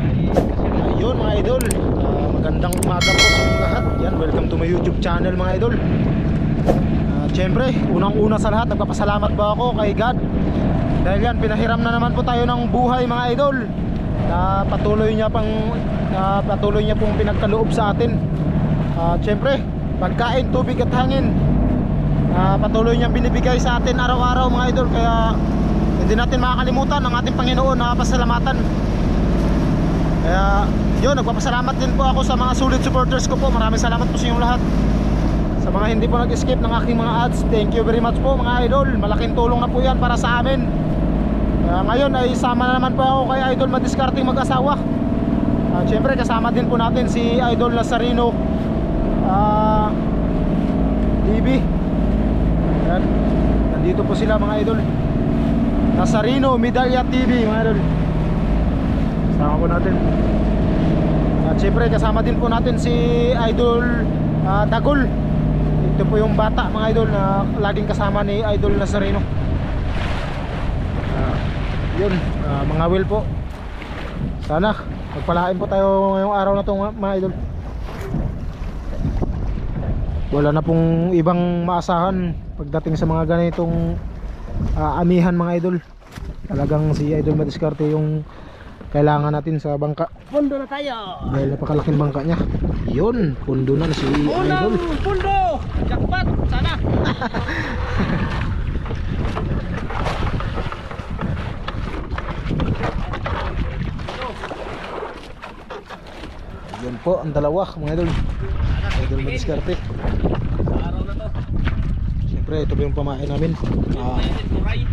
Ayun mga idol, magandang umaga po sa inyong lahat. Yan, welcome to my YouTube channel mga idol. Siyempre, unang-una sa lahat, nagpapasalamat po ako kay God. Dahil yan, pinahiram na naman po tayo ng buhay mga idol. Patuloy niya pong pinagkaloob sa atin. Siyempre, pagkain, tubig at hangin, patuloy niyang binibigay sa atin araw-araw mga idol. Kaya hindi natin makakalimutan ang ating Panginoon na pasalamatan. Kaya yun, nagpapasalamat din po ako sa mga sulit supporters ko po. Maraming salamat po sa inyong lahat. Sa mga hindi po nag-skip ng aking mga ads, thank you very much po mga idol. Malaking tulong na po yan para sa amin. Ngayon ay sama na naman po ako kay Idol Madiskarteng Mag-asawa. Siyempre kasama din po natin si Idol Lazarino TV. Yan. Nandito po sila mga idol. Lazarino Medalya TV mga idol. Kasama po natin. At siyempre kasama din po natin si Idol Dagol. Ito po yung bata mga idol na laging kasama ni Idol Lazarino. Yun, mga will po. Sana magpalain po tayo ngayong araw na to mga idol. Wala na pong ibang maasahan pagdating sa mga ganitong amihan mga idol. Talagang si Idol Madiskarte yung kailangan natin sa bangka. Pundo na tayo. Dahil napakalaking bangka niya. Yun, pundo na si Idol. Pundo! Jackpot! Sana! Yun po, ang dalawa mga idol. Idol Madiskarte. Araw na to. Siyempre, ito po yung pamain namin.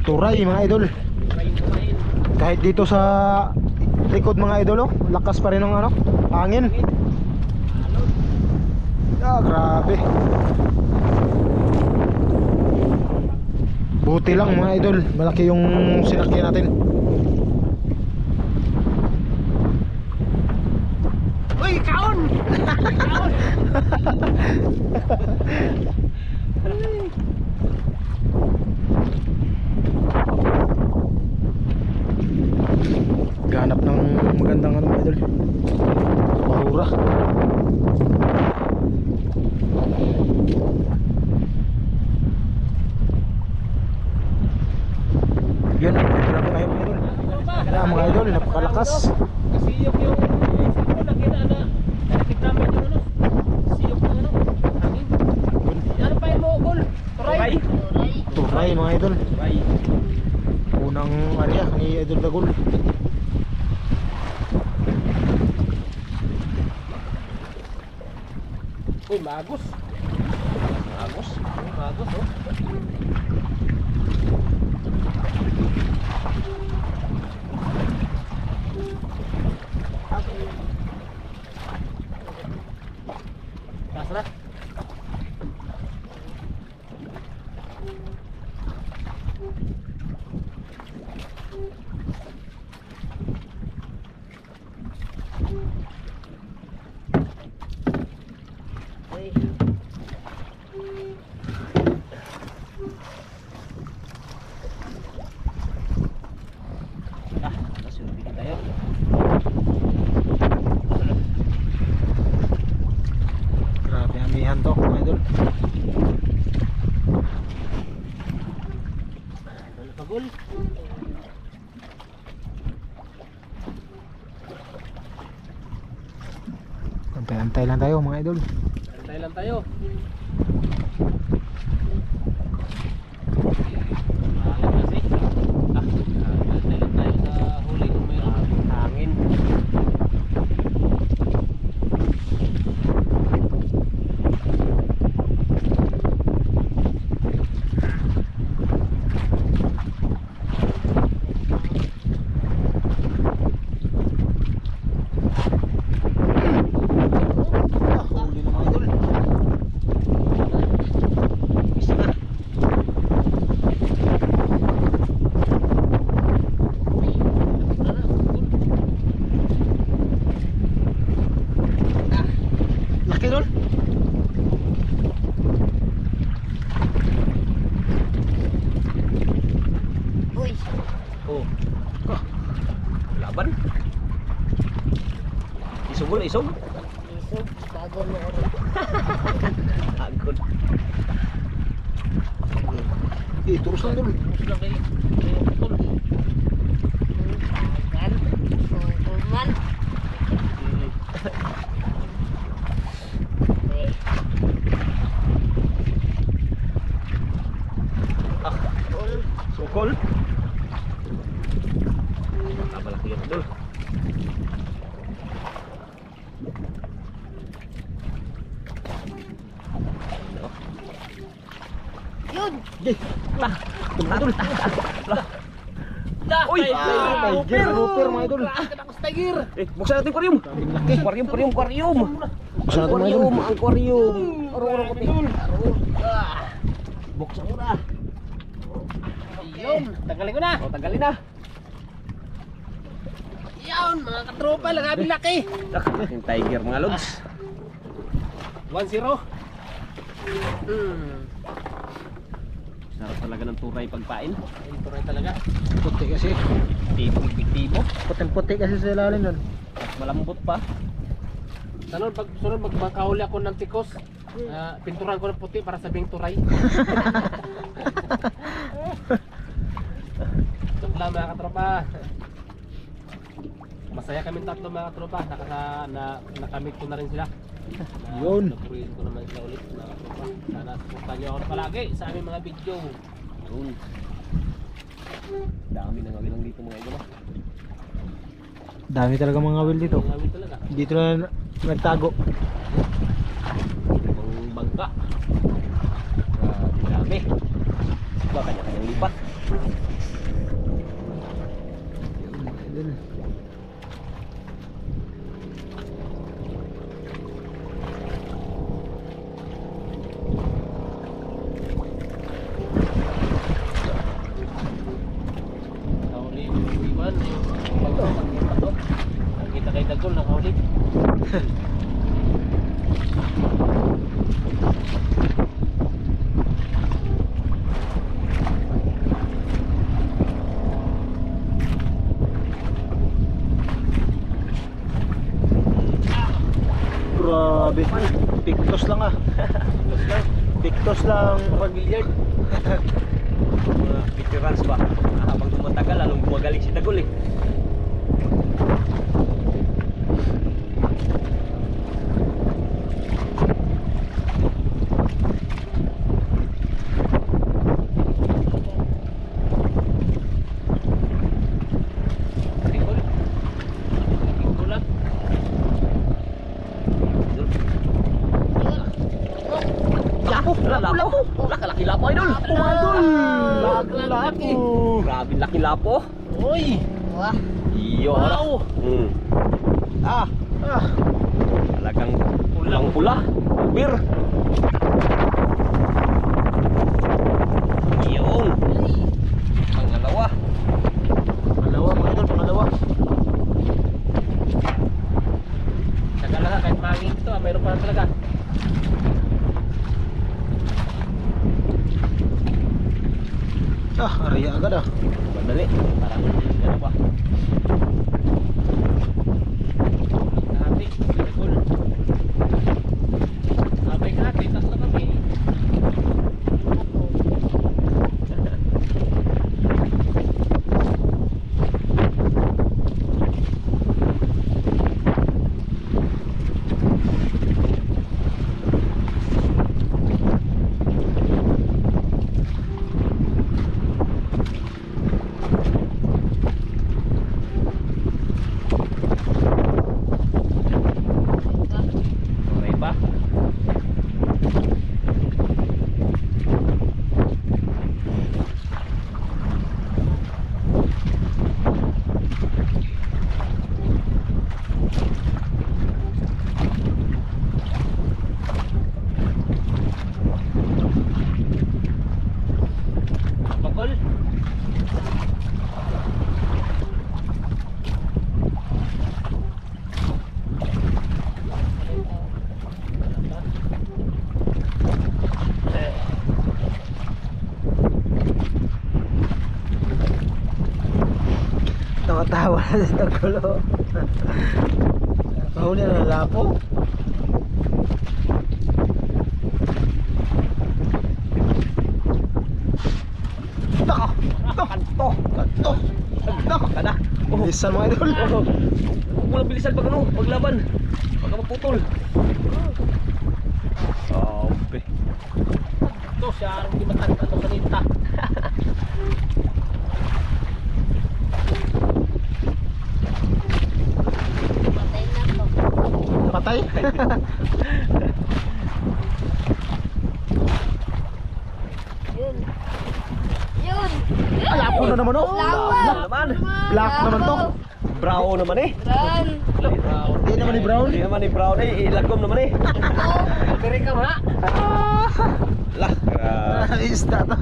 Turay mga idol. Kahit dito sa likod mga idol, lakas pa rin ng hangin. Grabe. Buti lang mga idol, malaki yung sinakyan natin. Uy, kaon! Kaon! Ganap ng magandang mga idol. Mahura. Yun, dito na po kayo mga idol. Kaya mga idol, napakalakas. Kasiyok yung lagi na namin yung siyok ng hangin. Ano pa yung mogol? Turay? Turay mga idol. Turay. Unang area ni Idol Dagol. Uy, magos. Magos? Magos, oh. Kasra. Grabe amihan to mga idol. Pagul. Antay-antay lang tayo mga idol. Antay lang tayo. Antay lang tayo sa huli kung may hangin. Huli na mga idol. Sumul isog. Isog, bago mo ako. Agod. Turos lang dul. Gusto lang kayo. Putol. Bagal. Tuman. Sukol. Kabalaki yan dul. Yun! Lah. Dul. Dah! Uy! Tiger, grouper mga idol. Ako sa tiger! Buksan natin aquarium. Aquarium. Buksan natin mga idol. Aquarium. Aro ko tingin. Buksan mo na. Yun! Tagalin ko na! O, tagalin na. Yun! Mga katropa, lagabi laki! Yung tiger mga lods. 1-0. Sarap talaga ng turay pagpain. Ito rin talaga. Puti kasi. Efektibo. Puting-puti kasi sa ilalim nun. At malambot pa. Sunod magmakahuli ako ng tikos. Pinturan ko ng puti para sabing turay. Joke lang mga katropa. Masaya kami tatlo mga katropa. Nakamit ko na rin sila. Yun. Napurihin ko naman sila ulit mga katropa. Sana supportan nyo ako palagi sa aming mga video. Yun. Dami na ngawilang dito mga idol. Dami talaga mga will dito. Ang aming talaga. Dito na nagtago. Ibang bangka. Dami. Ba kanya-kanyang lipat. Yun mga idol. Nakahuli yung iwan. Nakita kay Dagol, nakahuli. Grabe. Pictos lang ah. Pictos lang. Pag-billiard. Mga veterans ba? Habang tumatagal, lalong gumagaling si Dagol eh. Tingol. Tinggulan. Lapo! Lapo! Laki lapo idol! Laki. Grabe laki lapo! Uy! Wah! Iyo! Wow! Ah. Talagang pulang pula! Bir! Iyong! Pangalawa! Pangalawa mga idol, pangalawa. Tagal na kahit mangin ito, mayroon pa talaga. Ariya agad ah. Madali! Parang ano ba? Kahati, Dagol. Sabay kahati, tatlo kami. Okay pa? Dagol. Tawa-tawa na sa tagulo. Nahuli na ng lapo. Taka! Kanto. Kanto! Taka! Kada. Bilisan mga idol. Huwag mo lang bilisan pag ano, paglaban. Baka maputol. Sabi. Ito siya, hindi matangkad ito kanita. Patay? Yun. Yun. Ay, lapo na naman oh. Black naman. Black naman to. Brown naman eh. Run. Hindi naman ni Brown. Hindi naman ni brown eh. Ilagom naman eh. Amerika ha? Lah. Isda to.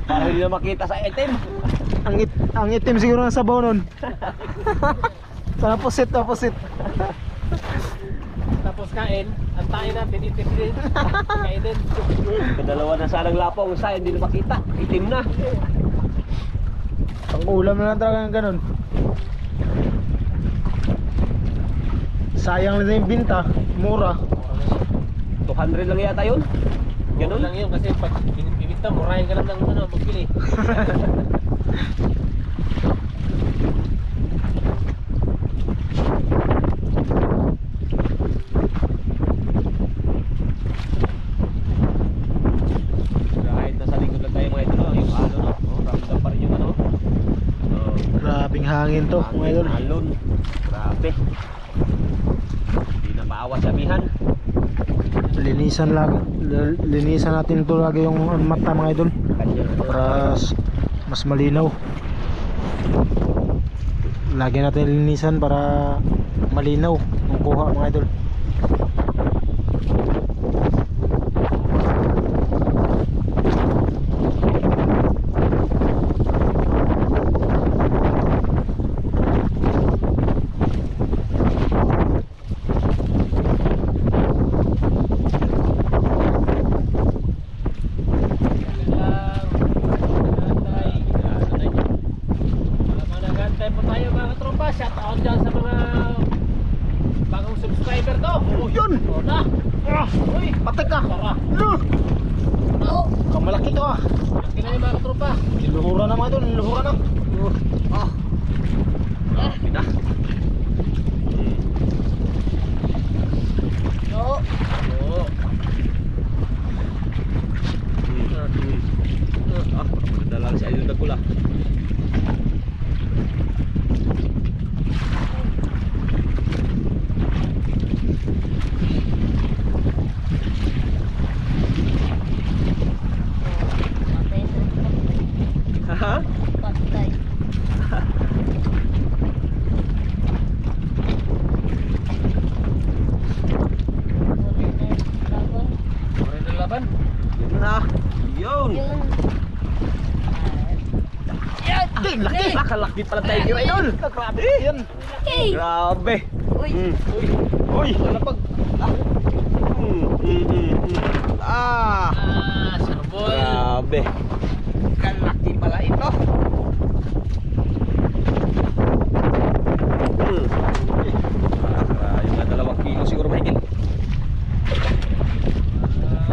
Para hindi na makita sa item. Ang itim siguro ng sabaw nun. Sa opposite. Tapos kain, antayin natin, itim din. Kainin. Kadalawa na sanang lapong sa hindi na makita. Itim na. Ang ulam na lang talaga ng ganun. Sayang na yung binta. Mura. 200 lang yata yun. Ganun lang yun kasi pag bibigta, murahin ka lang ng ano, magbili. Kahit nasa likod lang tayo mga ito no. Yung ano no. Ramdam pa rin yung ano. Grabing hangin to mga idol. Alon. Grabe. Hindi na maawa sabihan. Linisan natin ito lagi yung mata mga idol. Para mas malinaw. Lagi natin linisan para malinaw ang kuha mga idol. Shout out dyan sa mga bagong subscriber to. Oh, yun! Oda. Uy, Patek ka! tara. Oh. Kamalaki to ah! Laki na yung mga katropa. Niluhura na mga idol, niluhura na. Ah. Grabe na. Oh. Oo. Ah, maganda lang si Idol Dagula. Patay na. Haha. Patay. Pare na laban. Yun na. Yun. Yun. Ay, laki! Nakalaki pala tayo kira Idol. Grabe yan! Okay. Grabe. Uy. Uy. Nalapag. Ah. Ah, sarbol. Grabe. Kalaki pala ito. Yung na 2 kilo siguro mahigit.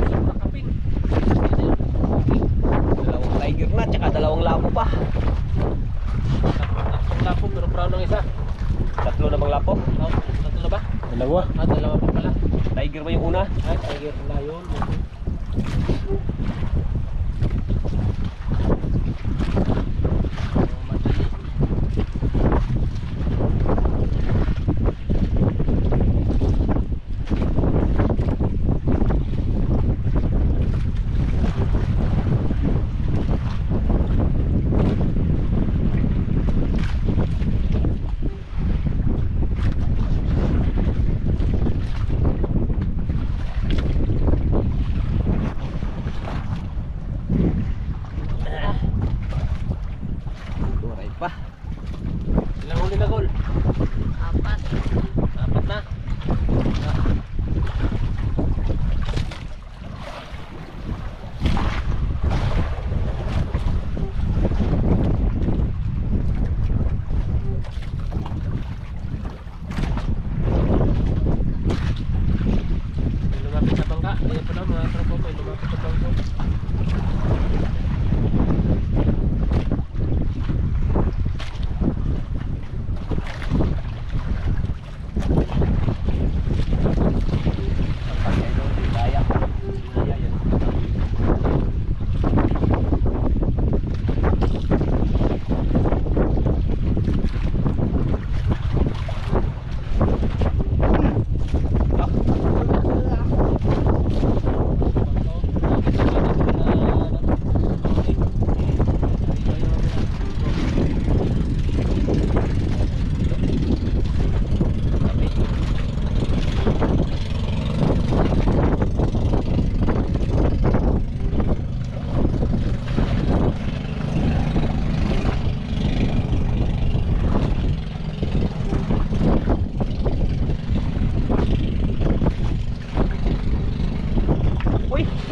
Sobrang kaping. Dalawang tiger na, tsaka 2 lapo pa. Tatlong lapo, pero brown ang isa. 3 na bang lapo? Oh, tatlo na ba? Dalawa. Ah, dalawa pa pala. Tiger ba yung una? Ay, tiger na yun.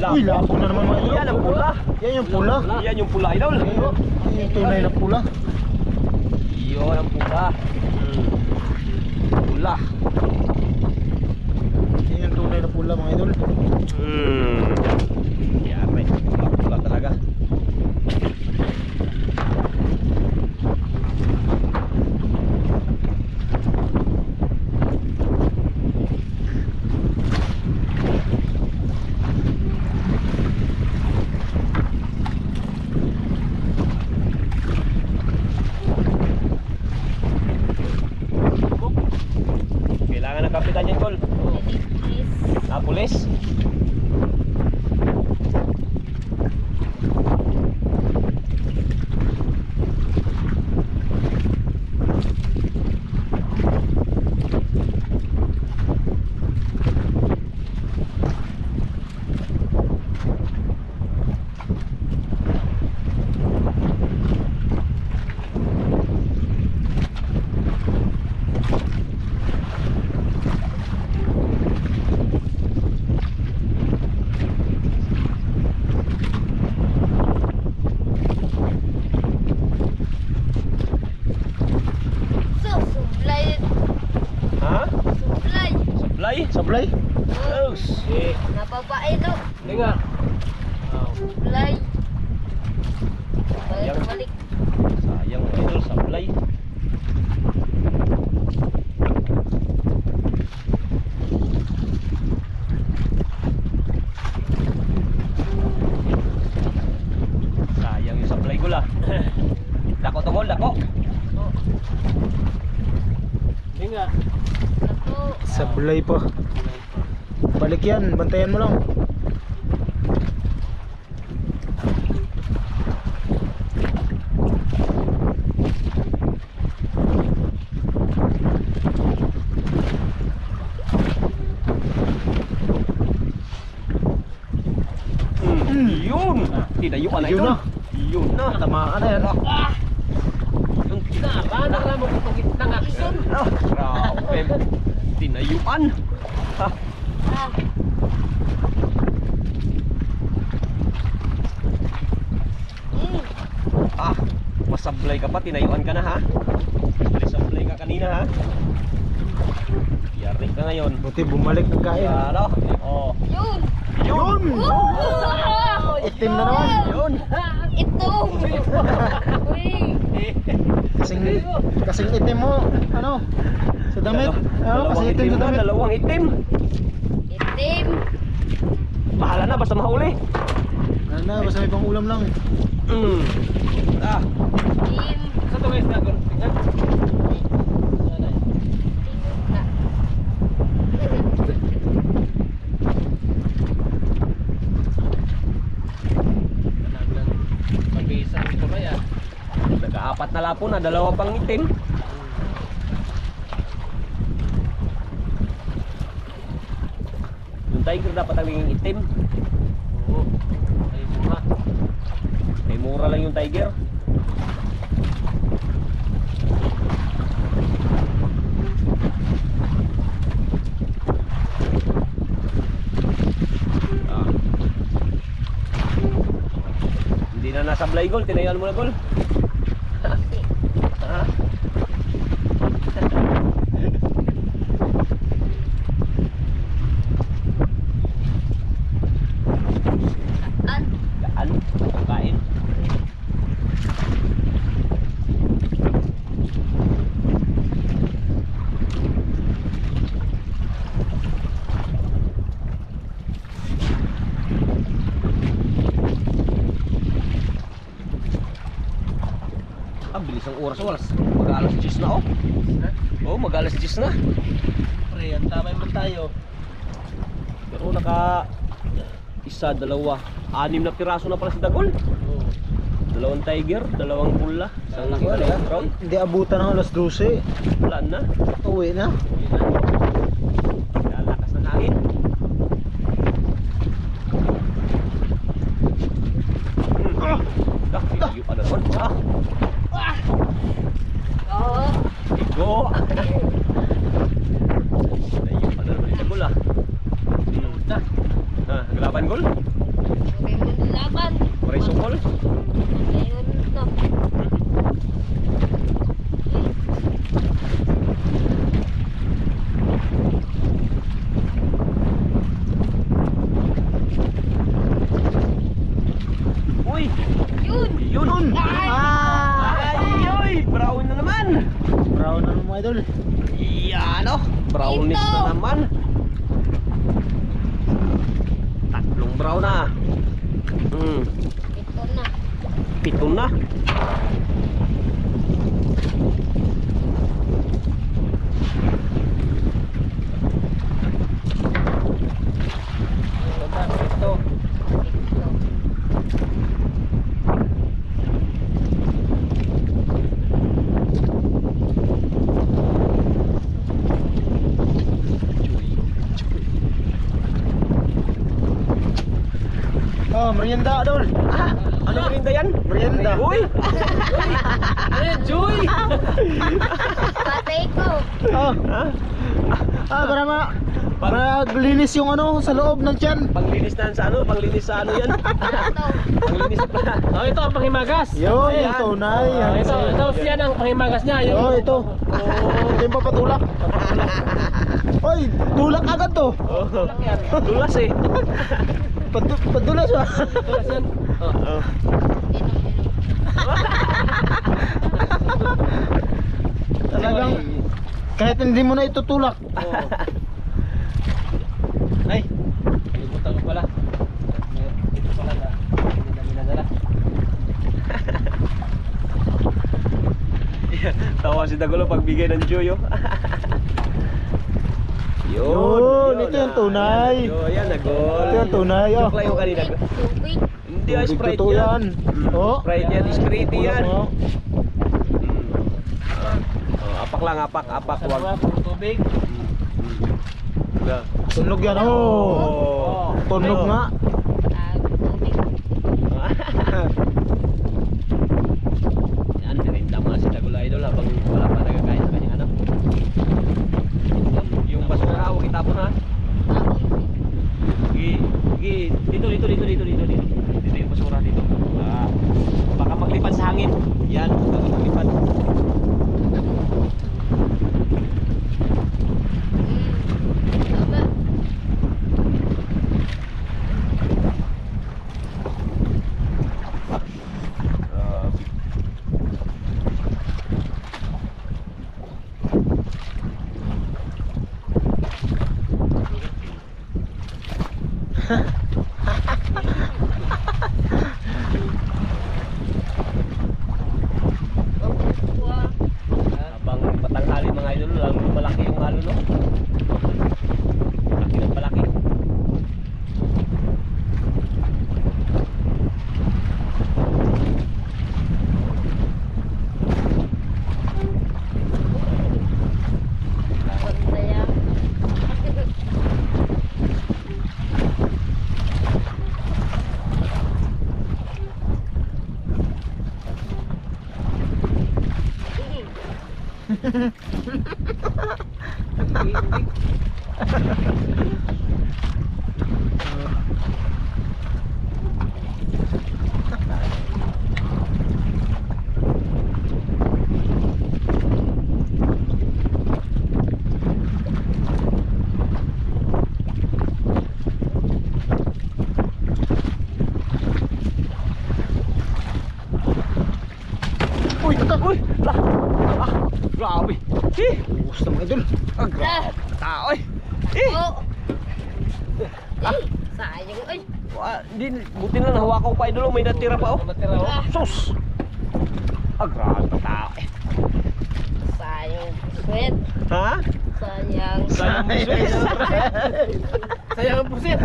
Uy, labong na naman mga idol. Yan ang pula. Yan yung pula. Yan yung pula, idol. Yan yung tunay na pula. Yun ang pula. Pula. Yan yung tunay na pula mga idol. Yan, may pula talaga. Kailangan ng kapitan yan, Tol. Please. Ah, pulis. So, sublay. Ha? Sublay. Supply? Sablay. Oh, shit. Nababae no. Hindi nga. Sublay. Sayang. Balik. Sayang, idol, supply. Sayang yung supply ko lah. Dako tungol, dako. Hindi nga. Ako. Sablay pa. Balik yan, bantayan mo lang. Yun! Tinayuan na Yun idol. na. Yun na. Tamaan na yan. Yung Naranak lang mo itong gitnang action. grabe. Tinayuan. Ha? Ah. Ah, masablay ka pa, tinayuan ka na ha. Masablay ka kanina ha. Yari ka ngayon. Buti bumalik ng kain. Ano? Oh. Yun. Yun! Oh! Itim na naman. Yun. Ito. Uy. Kasing itim mo. Ano? Sa damit. Dalawang Kasi itim itim sa na, damit. dalawang itim. Itim. Bahala na, basta mahuli. Ano na, basta may pang ulam lang. Mm. Ah, Itim. Sa ito guys na. Tingnan. Tingnan na. Kanang pag-isa ito ba yan? nagkaapat na lapo na, dalawa pang itim. Yung tiger dapat ang naging itim. Oo. Ay mura. May mura lang yung tiger. Ah. Hindi na nasa blay goal, tinayuan mo na goal. Ha? An. Daan, pagkain. Ah, bilis ang oras, oras. Mag-alas 10 na oh. Oh, mag-alas 10 na. Pre, ang tamay man tayo. Pero naka isa, dalawa, 6 na piraso na pala si Dagol. Oo. Dalawang tiger, dalawang pula, isang Wala. dalawang brown. Hindi abutan ng alas 12. Wala na. Uwi na. Yun na. Lalakas ng hangin. Ah, yung ano naman. Oo. Igo. Yung ano naman yung Dagol ah. Na. Ah, naglaban gol. idol. Yan oh, brownies Ito. na naman. Tatlong brown na. Ito na. Pito na. Ito. Ito. Oh, merienda idol. Ano merinda yan? Merienda. Uy! Joy! Patay ko. Oh. Para maglinis yung ano sa loob ng tiyan. Panglinis na sa ano? Panglinis sa ano yan? Ito. Panglinis sa pala. Oh, ito ang panghimagas. Yun, Ayan. yung tunay. Ito yan ang panghimagas niya. Yung, Oh, ito. Ito yung papatulak. Oy, tulak agad to. Dulas eh. Padulas ba? Tulas yan. Oh. Talagang kahit hindi mo na itutulak. Ay, kalimutan ko pala. Ito pala na. Hindi namin nadala. Tawa si Dagulo pagbigay ng Joy oh. Yun, ito yung tunay. Yun, yan na goal. Ito yung tunay, oh. Joke lang yung kanina. Tubig. Hindi ah, Sprite Totoo yan. Oh. Sprite yan, Sprite yan. Oh. Oh, apak lang, apak, Sa mga wag. puro tubig. Yeah. Tunog yan, oh. Tunog nga. Tubig. Yan, nirinda mga si Dagulo Idol habang wala pa nagkakain ng kanyang ano. Yung basura, huwag itapon ha. Dito yung basura dito. Baka maglipad sa hangin. Yan, baka maglipad. Aba. Wah. Habang patanghali mga idol, lalo malaki yung halo no. Laki ng palaki. Ganda yan. Uy, taka. Uy! Grabe! Ubus na mga idol. Grabe! Tao eh! Oh. Sayang. Ay. Buti na nahawakan ko pa idol, may natira pa oh. Matira oh. Sus! Grabe tao eh! Sayang. Sweat. Ha? Sayang. Sayang sweet! Sayang ang pusit.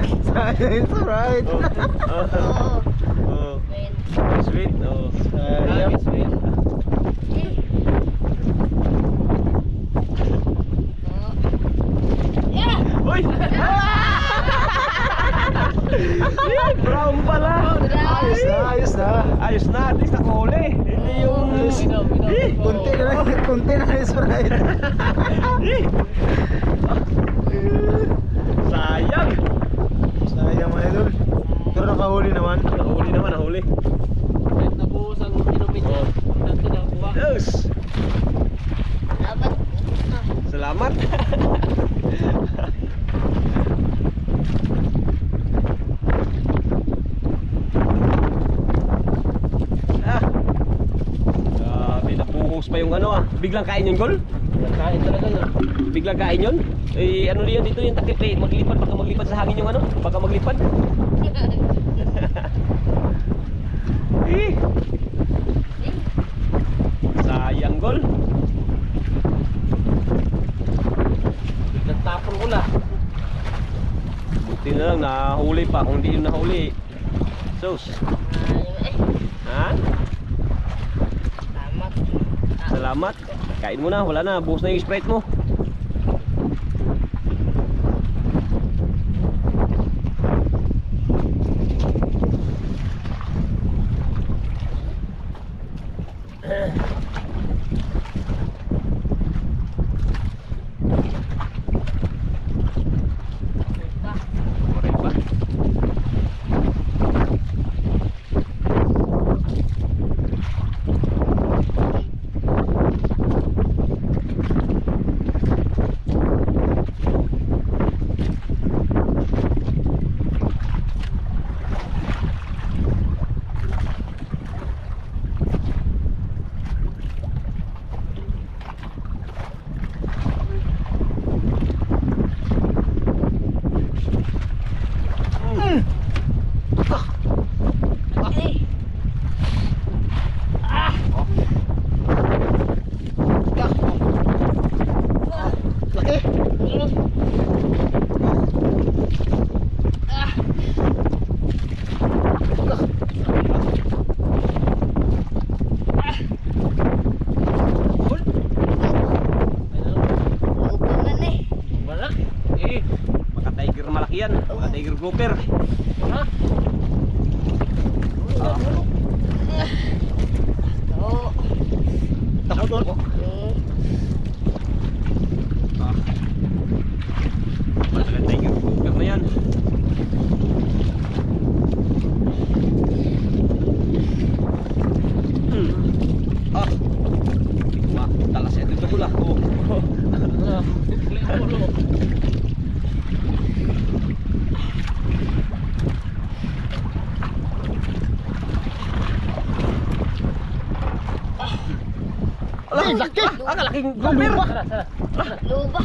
It's alright. Oo. Oh, Sweat. sweet oh. Sayang. Sweet. Oh. Yeah. Uy! Brown pala! Ayos na, ayos na. Ayos na, at least nakahuli. Hindi yung... Kunti na is alright. Sayang! Sayang mga idol. Pero nakahuli naman. Nahuli naman, nahuli. Kahit nabuhos ang inumin niya. Tanto na kuha. Yes! Dapat. Salamat! Grabe, nabuhos pa yung ano ah. Biglang kain yung gol. Kain talaga yun. Biglang kain yun. Eh ano yan dito yung takip eh. Maglipad, baka maglipad sa hangin yung ano. Baka maglipad. Eh. Sayang gol. Nagtapon ko lang. Buti na lang nahuli pa. Kung hindi yung nahuli. Sus. Ha? Salamat. Salamat. Kain mo na. Wala na. Buhos na yung Sprite mo. Korek pa. Laki. Wala. Baka tiger malaki yan. Baka tiger grouper. Ha? Takot tol. Baka tiger grouper na yan. Ah. Talas ito ito pula. Oh. Ay, laki. Ang laking grouper. Tara, tara. Luba.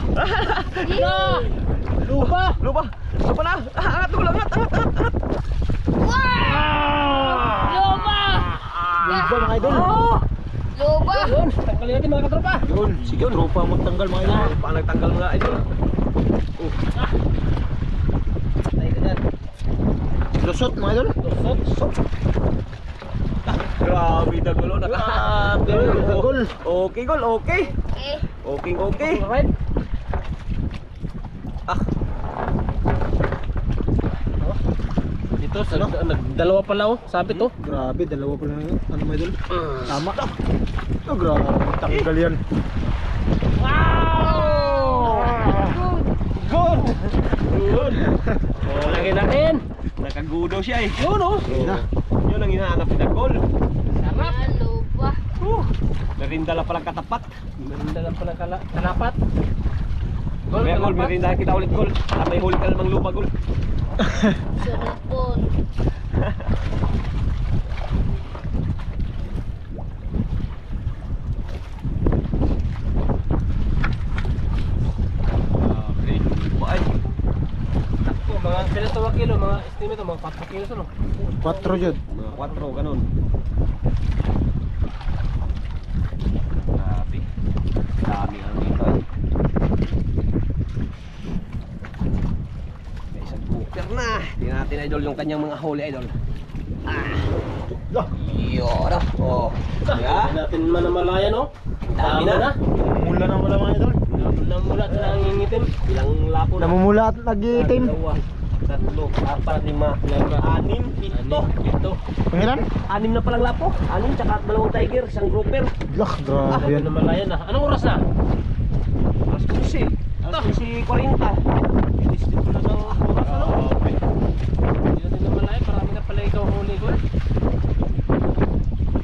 Lupa! Lupa. Lupa na. Angat mo lang. Angat. Luba. Luba mga idol. Luba. Yun, tanggalin natin mga katropa. Yun, sige tropa magtanggal mga idol. Paano nagtanggal mga idol? Tayo ka dyan. Lusot mga idol. Lusot. Grabe dagol. Grabe, dagol. Okay gol, okay. Okay. Okay. Alright. Ah, Dito, nagdalawa pala oh. Sabi to. Grabe, dalawa pa lang yun. Ano mga idol? Tama. Oh, grabe, tanggal yan. good. Good. Lagyan natin. Nakagudo siya eh. Yun oh. Ayun na. Yun ang hinahanap ni Dagol. Sarap. Yan, luba. Narindala palang katapat. Ganda lang pala kalapat. Kaya gol, merindahan kita ulit gol. May huli ka namang lupa gol. Surupon. Okay. Ay. Oh, mga pilas na kilo, mga estimate mga 4 kilos ano. 4 jud. Mga 4, ganun. Grabe. Dami ang dito eh. May isang booker na. Tingnan natin idol yung kanyang mga huli idol. Yun ah. Oh. Yeah. Yeah. Natin manamalayan oh. Dami na. Mula na wala mga idol. Mula sa nangingitim. Ilang lapo na. Namumula at nag-iitim. 2, 3, 4, 5, 6, 7, 8, 9, 10. Pangilan? 6 na palang lapo. 6 tsaka 2 tiger, isang grouper. Lah, grabe yan. Manamalayan na. Anong oras na? Alas 15. Alas 15:40. Listed ko na ng oras ano? Hindi natin namalayan. Marami na pala ikaw huli ko eh.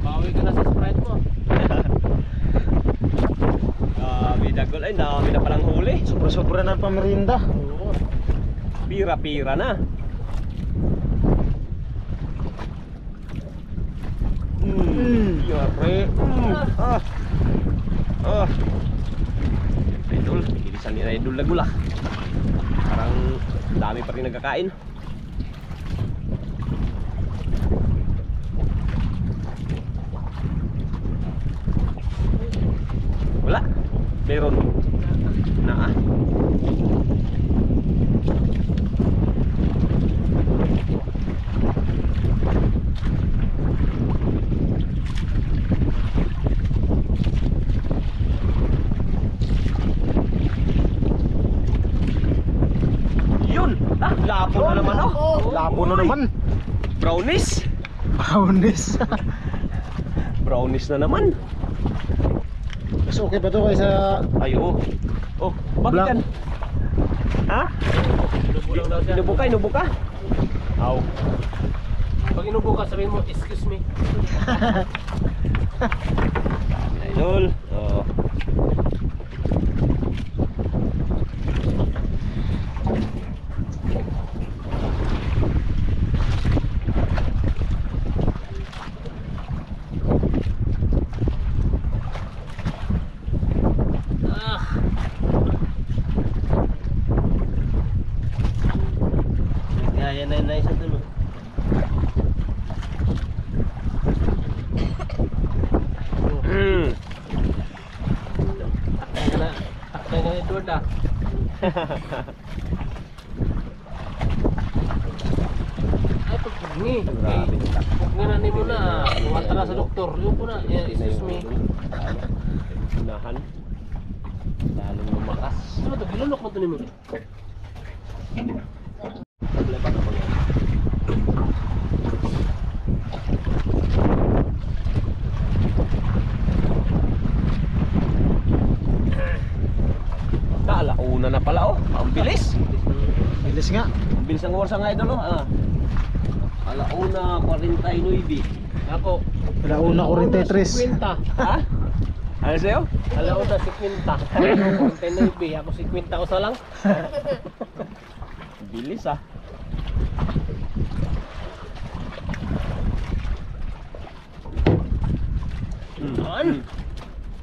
Bawi ka na sa Sprite mo. Dami dagol. Ay, dami na palang huli. Sobra-sobra na pamerinda. Oo. Pira-pira na. Mm. Yare. Ah. Oh. Idol, bilisan ni Idol Lagula. Parang dami pa rin nagkakain. Wala. Meron. Naa. Yun. Ah, lapo na naman oh. Lapo na naman. Brownies. Brownies. Brownies na naman. Mas okay pa to kaysa Ay, oh. Oh, bakit Black. yan? Ha? Inubo ka, inubo ka? Aw. Pag inubo ka, sabihin mo, excuse me. Idol. Oh. Ah. Gaya na na isa dun. Mm. Takay ka na Edward ah. Ay, pagpagni. Grabe. Nga na mo na. Huwag ka na sa doktor. Yung po na. Excuse me. Unahan. Lalong lumakas. Ano ito? Gilunok mo ito ni mo. Paglaba na mga. Alauna na pala oh. Ang bilis. bilis nga. Ang bilis ng oras nga idol oh. Ah. Alauna 49. Ako. Alauna 43. 50. Ha? Ano sa'yo? Alauna 50. Ako 49. Ako 50 ko sa lang. Bilis ah.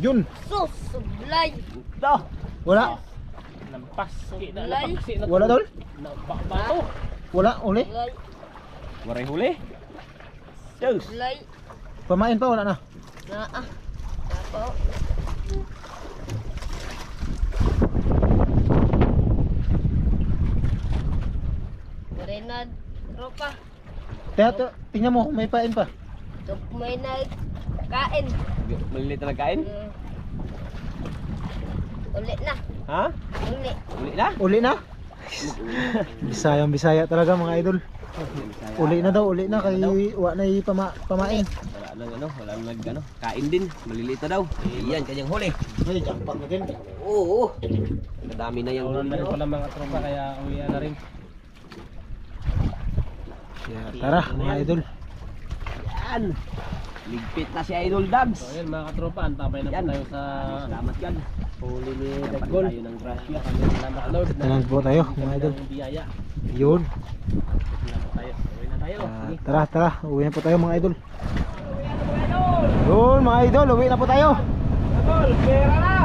Yun. Sus, sublay. Ito. Wala. Lampas. Lay. Wala tol. Bato. Wala uli. Sublay. Waray huli. Cheers. Sublay. Pamain pa wala na. Naa. Ako. Marinad. Tropa. Teto, tingnan mo, may pain pa. Ito may nagkain. Maliliit na nagkain? Ulit na. Ha? Ulit. Uli na? Uli na. Bisayang Bisaya talaga mga idol. Uli na daw, uli na kay wa na pamain. Wala nang ano, wala nang nag ano, kain din, maliliit na daw. Iyan kanyang huli. Ay, jackpot na din. Oo. Madami na yung Ulan huli. na rin No? pala mga tropa kaya uwian na rin. Tara mga idol. Yan. Ligpit na si Idol Dags. So yun mga katropa, antabay na po Yan. tayo sa Salamat yan. huli ni Dapat Daggol. tayo ng grasya. Salamat Lord. Salamat po tayo mga idol. Ng biyaya. Yun. Salamat tayo. Uwi na tayo. Sige. Tara, tara. Uwi na po tayo mga idol. Yun mga idol, uwi na po tayo. Idol, pera na!